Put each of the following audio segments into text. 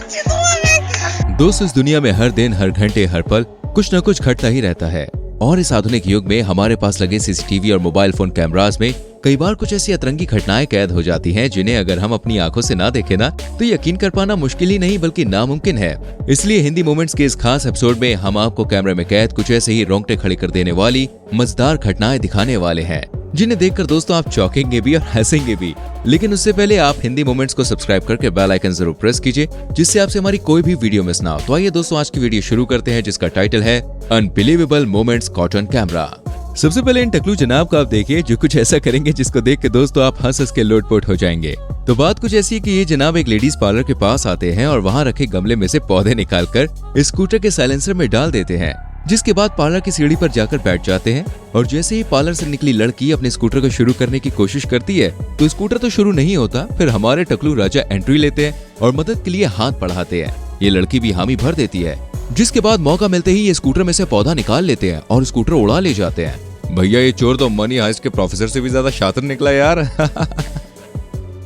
दोस्तों, इस दुनिया में हर दिन, हर घंटे, हर पल कुछ न कुछ घटता ही रहता है और इस आधुनिक युग में हमारे पास लगे सीसीटीवी और मोबाइल फोन कैमरास में कई बार कुछ ऐसी अतरंगी घटनाएं कैद हो जाती हैं जिन्हें अगर हम अपनी आंखों से ना देखें ना तो यकीन कर पाना मुश्किल ही नहीं बल्कि नामुमकिन है। इसलिए हिंदी मोमेंट्स के इस खास एपिसोड में हम आपको कैमरे में कैद कुछ ऐसे ही रोंगटे खड़े कर देने वाली मजेदार घटनाएं दिखाने वाले हैं जिन्हें देखकर दोस्तों आप चौंकेंगे भी और हंसेंगे भी। लेकिन उससे पहले आप हिंदी मोमेंट्स को सब्सक्राइब करके बेल आइकन जरूर प्रेस कीजिए जिससे आपसे हमारी कोई भी वीडियो मिस ना हो। तो आइए दोस्तों आज की वीडियो शुरू करते हैं जिसका टाइटल है unbelievable moments caught on camera. सबसे पहले इन टकलू जनाब को आप देखिए जो कुछ ऐसा करेंगे जिसको देख के दोस्तों आप हंस के लोटपोट हो जाएंगे। तो बात कुछ ऐसी है कि ये जनाब एक लेडीज पार्लर के पास आते हैं और वहाँ रखे गमले में से पौधे निकालकर स्कूटर के साइलेंसर में डाल देते हैं, जिसके बाद पार्लर की सीढ़ी पर जाकर बैठ जाते हैं और जैसे ही पार्लर से निकली लड़की अपने स्कूटर को शुरू करने की कोशिश करती है तो स्कूटर तो शुरू नहीं होता। फिर हमारे टकलू राजा एंट्री लेते हैं और मदद के लिए हाथ बढ़ाते हैं। ये लड़की भी हामी भर देती है, जिसके बाद मौका मिलते ही ये स्कूटर में से पौधा निकाल लेते हैं और स्कूटर उड़ा ले जाते हैं। भैया ये चोर तो मनी हाइस्ट के प्रोफेसर से भी ज्यादा शातिर निकला यार।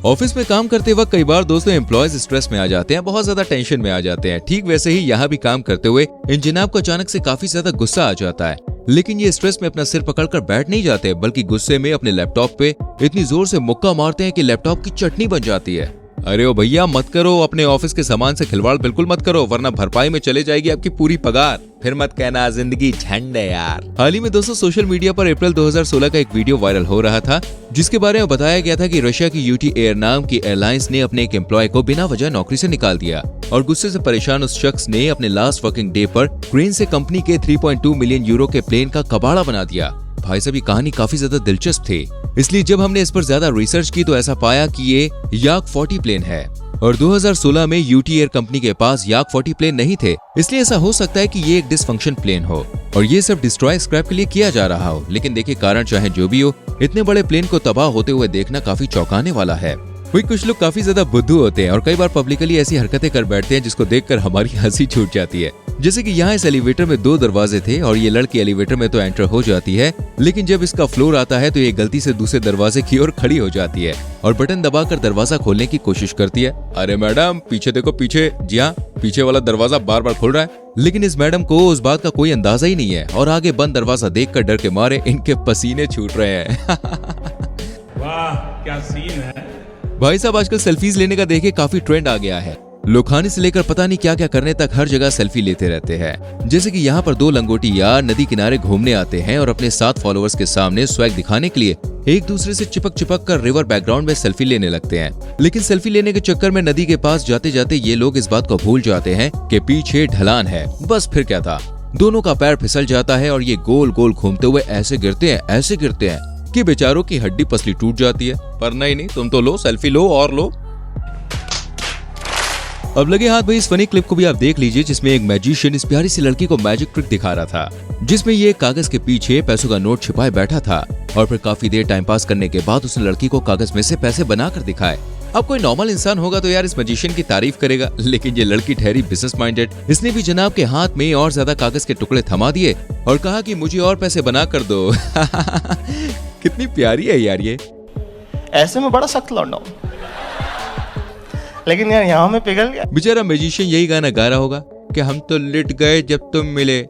ऑफिस में काम करते वक्त कई बार दोस्तों एम्प्लॉयज स्ट्रेस में आ जाते हैं, बहुत ज्यादा टेंशन में आ जाते हैं। ठीक वैसे ही यहाँ भी काम करते हुए इन जनाब को अचानक से काफी ज्यादा गुस्सा आ जाता है, लेकिन ये स्ट्रेस में अपना सिर पकड़कर बैठ नहीं जाते बल्कि गुस्से में अपने लैपटॉप पे इतनी जोर से मुक्का मारते हैं कि लैपटॉप की चटनी बन जाती है। अरे ओ भैया मत करो, अपने ऑफिस के सामान से खिलवाड़ बिल्कुल मत करो वरना भरपाई में चले जाएगी आपकी पूरी पगार। फिर मत कहना जिंदगी झंड है यार। हाल ही में दोस्तों सोशल मीडिया पर अप्रैल 2016 का एक वीडियो वायरल हो रहा था जिसके बारे में बताया गया था कि रशिया की यूटी एयर नाम की एयरलाइंस ने अपने एक एम्प्लॉय को बिना वजह नौकरी से निकाल दिया और गुस्से से परेशान उस शख्स ने अपने लास्ट वर्किंग डे पर क्रेन से कंपनी के 3.2 मिलियन यूरो के प्लेन का कबाड़ा बना दिया। भाई साहब ये कहानी काफी ज्यादा दिलचस्प थी, इसलिए जब हमने इस पर ज्यादा रिसर्च की तो ऐसा पाया कि ये याक 40 प्लेन है और 2016 में यूटी एयर कंपनी के पास याक 40 प्लेन नहीं थे, इसलिए ऐसा हो सकता है कि ये एक डिसफंक्शन प्लेन हो और ये सब डिस्ट्रॉय स्क्रैप के लिए किया जा रहा हो। लेकिन देखिए कारण चाहे जो भी हो, इतने बड़े प्लेन को तबाह होते हुए देखना काफी चौंकाने वाला है। वही कुछ लोग काफी ज्यादा बुद्धू होते हैं और कई बार पब्लिकली ऐसी हरकतें कर बैठते हैं जिसको देखकर हमारी हंसी छूट जाती है। जैसे कि यहाँ इस एलिवेटर में 2 दरवाजे थे और ये लड़की एलिवेटर में तो एंटर हो जाती है, लेकिन जब इसका फ्लोर आता है तो ये गलती से दूसरे दरवाजे की ओर खड़ी हो जाती है और बटन दबाकर दरवाजा खोलने की कोशिश करती है। अरे मैडम पीछे देखो पीछे। जी हाँ, पीछे वाला दरवाजा बार बार खुल रहा है, लेकिन इस मैडम को उस बात का कोई अंदाजा ही नहीं है और आगे बंद दरवाजा देखकर डर के मारे इनके पसीने छूट रहे हैं। वाह क्या सीन है भाई साहब। आजकल सेल्फीज लेने का देखे काफी ट्रेंड आ गया है। लोग खाने से लेकर पता नहीं क्या क्या करने तक हर जगह सेल्फी लेते रहते हैं। जैसे कि यहाँ पर 2 लंगोटी यार नदी किनारे घूमने आते हैं और अपने 7 फॉलोअर्स के सामने स्वैग दिखाने के लिए एक दूसरे से चिपक कर रिवर बैकग्राउंड में सेल्फी लेने लगते हैं। लेकिन सेल्फी लेने के चक्कर में नदी के पास जाते जाते ये लोग इस बात को भूल जाते हैं कि पीछे ढलान है। बस फिर क्या था, दोनों का पैर फिसल जाता है और ये गोल गोल घूमते हुए ऐसे गिरते हैं कि बेचारों की हड्डी पसली टूट जाती है। पर नहीं, तुम तो लो सेल्फी लो और लो। अब लगे हाथ भाई इस फनी क्लिप को भी आप देख लीजिए जिसमें एक मैजिशियन इस प्यारी सी लड़की को मैजिक ट्रिक दिखा रहा था, जिसमें ये कागज के पीछे पैसों का नोट छिपाए बैठा था और फिर काफी देर टाइम पास करने के बाद उसने लड़की को कागज में से पैसे बनाकर दिखाए। अब कोई नॉर्मल इंसान होगा तो यार इस मैजिशियन की तारीफ करेगा, लेकिन ये लड़की ठहरी बिजनेस माइंडेड। इसने भी जनाब के हाथ में और ज्यादा कागज के टुकड़े थमा दिए और कहा कि मुझे और पैसे बना कर दो। कितनी प्यारी है यार ये। ऐसे में बड़ा सख्त लौंडा हूं, लेकिन यार यहाँ में पिघल गया। बेचारा मैजिशियन यही गाना गा रहा होगा कि हम तो लिट गए जब तुम मिले।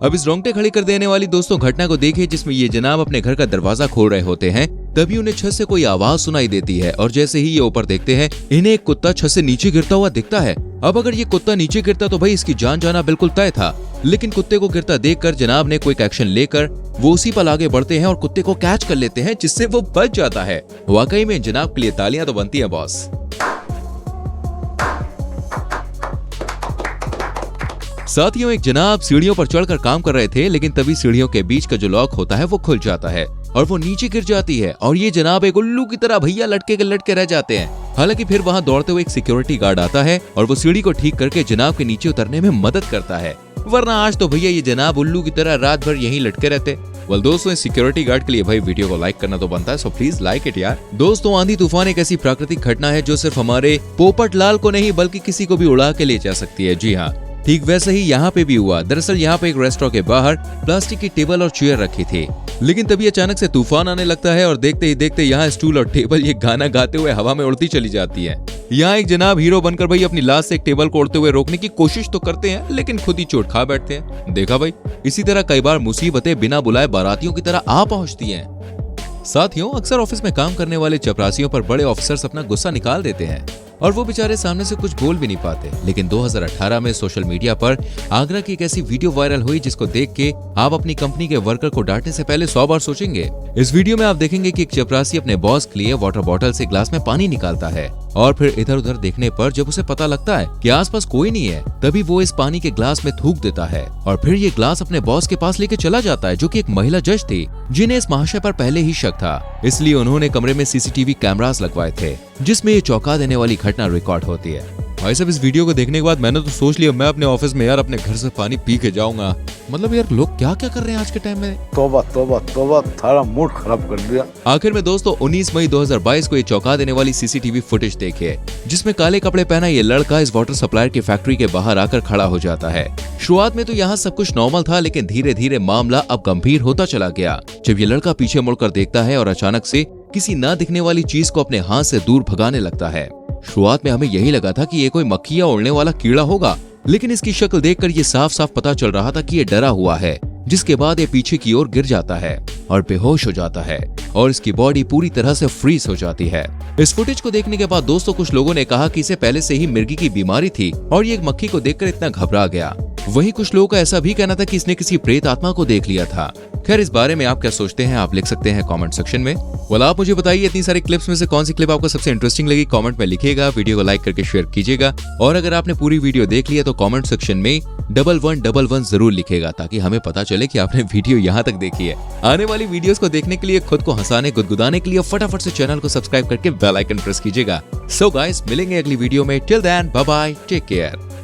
अब इस रोंगटे खड़े कर देने वाली दोस्तों घटना को देखिए जिसमें ये जनाब अपने घर का दरवाजा खोल रहे होते हैं, तभी उन्हें छत से कोई आवाज सुनाई देती है और जैसे ही ये ऊपर देखते हैं इन्हें एक कुत्ता छत से नीचे गिरता हुआ दिखता है। अब अगर ये कुत्ता नीचे गिरता तो भाई इसकी जान जाना बिल्कुल तय था, लेकिन कुत्ते को गिरता देखकर जनाब ने कोई एक्शन लेकर वो उसी पर आगे बढ़ते हैं और कुत्ते को कैच कर लेते हैं जिससे वो बच जाता है। वाकई में जनाब के लिए तालियां तो बनती है बॉस। साथियों एक जनाब सीढ़ियों पर चढ़कर काम कर रहे थे, लेकिन तभी सीढ़ियों के बीच का जो लॉक होता है वो खुल जाता है और वो नीचे गिर जाती है और ये जनाब एक उल्लू की तरह भैया लटके के लटके रह जाते हैं। हालांकि फिर वहां दौड़ते हुए एक सिक्योरिटी गार्ड आता है और वो सीढ़ी को ठीक करके जनाब के नीचे उतरने में मदद करता है, वरना आज तो भैया ये जनाब उल्लू की तरह रात भर यहीं लटके रहते। वेल दोस्तों इस सिक्योरिटी गार्ड के लिए भाई वीडियो को लाइक करना तो बनता है, सो प्लीज लाइक इट यार। दोस्तों आंधी तूफान एक ऐसी प्राकृतिक घटना है जो सिर्फ हमारे पोपट लाल को नहीं बल्कि किसी को भी उड़ा के ले जा सकती है। जी हाँ, ठीक वैसे ही यहाँ पे भी हुआ। दरअसल यहाँ पे एक रेस्टोरेंट के बाहर प्लास्टिक की टेबल और चेयर रखी थी, लेकिन तभी अचानक से तूफान आने लगता है और देखते ही देखते यहाँ स्टूल और टेबल ये गाना गाते हुए हवा में उड़ती चली जाती है। यहाँ एक जनाब हीरो बनकर भाई अपनी लाश से एक टेबल को उड़ते हुए रोकने की कोशिश तो करते हैं, लेकिन खुद ही चोट खा बैठते हैं। देखा भाई, इसी तरह कई बार मुसीबतें बिना बुलाए बारातियों की तरह आ पहुंचती हैं। साथियों, अक्सर ऑफिस में काम करने वाले चपरासियों पर बड़े ऑफिसर्स अपना गुस्सा निकाल देते हैं और वो बेचारे सामने से कुछ बोल भी नहीं पाते। लेकिन 2018 में सोशल मीडिया पर आगरा की एक ऐसी वीडियो वायरल हुई जिसको देख के आप अपनी कंपनी के वर्कर को डांटने से पहले 100 बार सोचेंगे। इस वीडियो में आप देखेंगे कि एक चपरासी अपने बॉस के लिए वाटर बॉटल से ग्लास में पानी निकालता है और फिर इधर उधर देखने पर जब उसे पता लगता है कि आसपास कोई नहीं है, तभी वो इस पानी के ग्लास में थूक देता है और फिर ये ग्लास अपने बॉस के पास लेके चला जाता है, जो कि एक महिला जज थी जिन्हें इस महाशय पर पहले ही शक था। इसलिए उन्होंने कमरे में सीसीटीवी कैमरास लगवाए थे जिसमें ये चौंका देने वाली घटना रिकॉर्ड होती है। भाई साहब, इस वीडियो को देखने के बाद मैंने तो सोच लिया मैं अपने ऑफिस में यार अपने घर से पानी पी के जाऊंगा। मतलब यार लोग क्या क्या कर रहे हैं आज के टाइम में। तौबा तौबा तौबा, सारा मूड खराब कर दिया। आखिर में दोस्तों 19 मई 2022 को ये चौंका देने वाली सीसीटीवी फुटेज देखिए, जिसमें काले कपड़े पहना ये लड़का इस वाटर सप्लायर की फैक्ट्री के बाहर आकर खड़ा हो जाता है। शुरुआत में तो यहाँ सब कुछ नॉर्मल था, लेकिन धीरे धीरे मामला अब गंभीर होता चला गया जब ये लड़का पीछे मुड़कर देखता है और अचानक से किसी ना दिखने वाली चीज को अपने हाथ से दूर भगाने लगता है। शुरुआत में हमें यही लगा था कि ये कोई मक्खी या उड़ने वाला कीड़ा होगा, लेकिन इसकी शक्ल देखकर ये साफ साफ पता चल रहा था कि ये डरा हुआ है। जिसके बाद ये पीछे की ओर गिर जाता है और बेहोश हो जाता है और इसकी बॉडी पूरी तरह से फ्रीज हो जाती है। इस फुटेज को देखने के बाद दोस्तों कुछ लोगों ने कहा कि इसे पहले से ही मिर्गी की बीमारी थी और ये एक मक्खी को देखकर इतना घबरा गया। वहीं कुछ लोगों का ऐसा भी कहना था कि इसने किसी प्रेत आत्मा को देख लिया था। खैर, इस बारे में आप क्या सोचते हैं आप लिख सकते हैं कमेंट सेक्शन में। वाला आप मुझे बताइए इतनी सारी क्लिप्स में से कौन सी क्लिप आपको सबसे इंटरेस्टिंग लगी, कमेंट में लिखिएगा। वीडियो को लाइक करके शेयर कीजिएगा और अगर आपने पूरी वीडियो देख लिया तो कमेंट सेक्शन में 1111 जरूर लिखेगा ताकि हमें पता चले कि आपने वीडियो यहाँ तक देखी है। आने वाली वीडियोस को देखने के लिए, खुद को हंसाने गुदगुदाने के लिए फटाफट से चैनल को सब्सक्राइब करके बेल आइकन प्रेस कीजिएगा। सो गाइस, मिलेंगे अगली वीडियो में। Till then bye bye, take care.